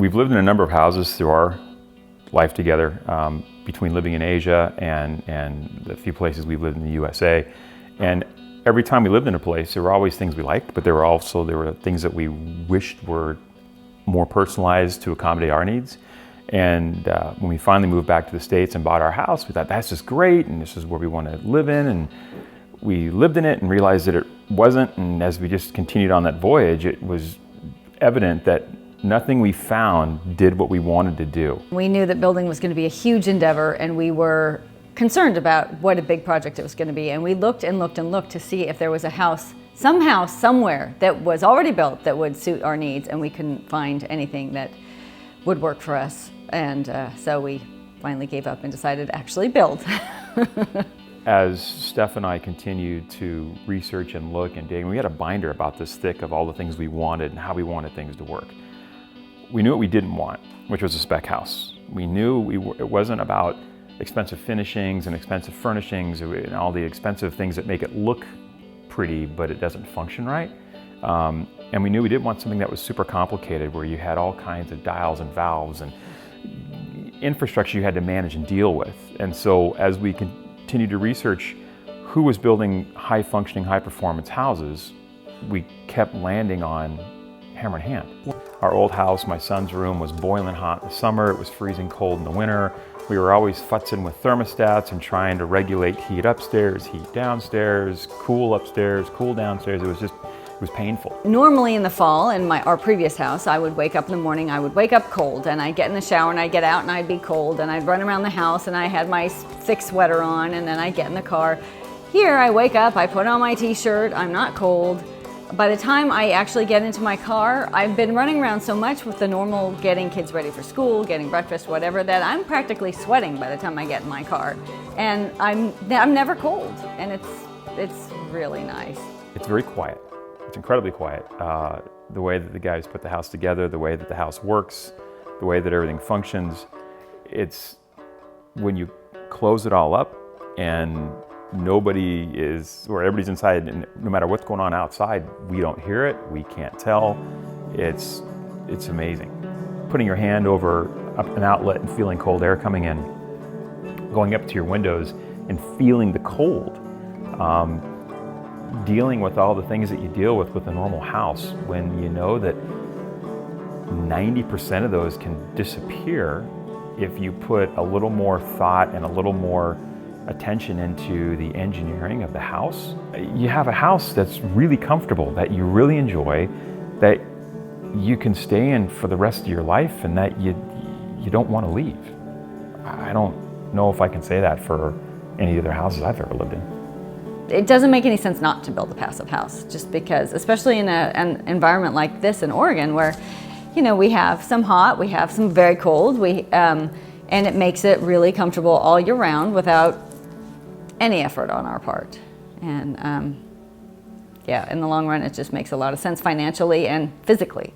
We've lived in a number of houses through our life together, between living in Asia and the few places we've lived in the USA. And every time we lived in a place, there were always things we liked, but there were things that we wished were more personalized to accommodate our needs. And when we finally moved back to the States and bought our house, we thought, that's just great, and this is where we want to live in. And we lived in it and realized that it wasn't. And as we just continued on that voyage, it was evident that nothing we found did what we wanted to do. We knew that building was going to be a huge endeavor, and we were concerned about what a big project it was going to be. And we looked and looked and looked to see if there was a house, some house somewhere that was already built that would suit our needs, and we couldn't find anything that would work for us. And so we finally gave up and decided to actually build. As Steph and I continued to research and look and dig, we had a binder about this thick of all the things we wanted and how we wanted things to work. We knew what we didn't want, which was a spec house. We knew it wasn't about expensive finishings and expensive furnishings and all the expensive things that make it look pretty, but it doesn't function right. And we knew we didn't want something that was super complicated, where you had all kinds of dials and valves and infrastructure you had to manage and deal with. And so as we continued to research who was building high-functioning, high-performance houses, we kept landing on Hammer and Hand. Our old house, my son's room, was boiling hot in the summer. It was freezing cold in the winter. We were always futzing with thermostats and trying to regulate heat upstairs, heat downstairs, cool upstairs, cool downstairs. It was painful. Normally in the fall, in our previous house, I would wake up in the morning, I would wake up cold, and I'd get in the shower and I'd get out and I'd be cold, and I'd run around the house and I had my thick sweater on, and then I'd get in the car. Here I wake up, I put on my t-shirt, I'm not cold. By the time I actually get into my car, I've been running around so much with the normal getting kids ready for school, getting breakfast, whatever, that I'm practically sweating by the time I get in my car. And I'm never cold, and it's really nice. It's very quiet. It's incredibly quiet. The way that the guys put the house together, the way that the house works, the way that everything functions. It's when you close it all up and everybody's inside, and no matter what's going on outside, we don't hear it, we can't tell. It's amazing. Putting your hand over an outlet and feeling cold air coming in, going up to your windows and feeling the cold. Dealing with all the things that you deal with a normal house, when you know that 90% of those can disappear if you put a little more thought and a little more attention into the engineering of the house. You have a house that's really comfortable, that you really enjoy, that you can stay in for the rest of your life, and that you don't want to leave. I don't know if I can say that for any other houses I've ever lived in. It doesn't make any sense not to build a passive house, just because, especially in an environment like this in Oregon, where, we have some hot, we have some very cold, and it makes it really comfortable all year round without any effort on our part. And yeah, in the long run, it just makes a lot of sense financially and physically.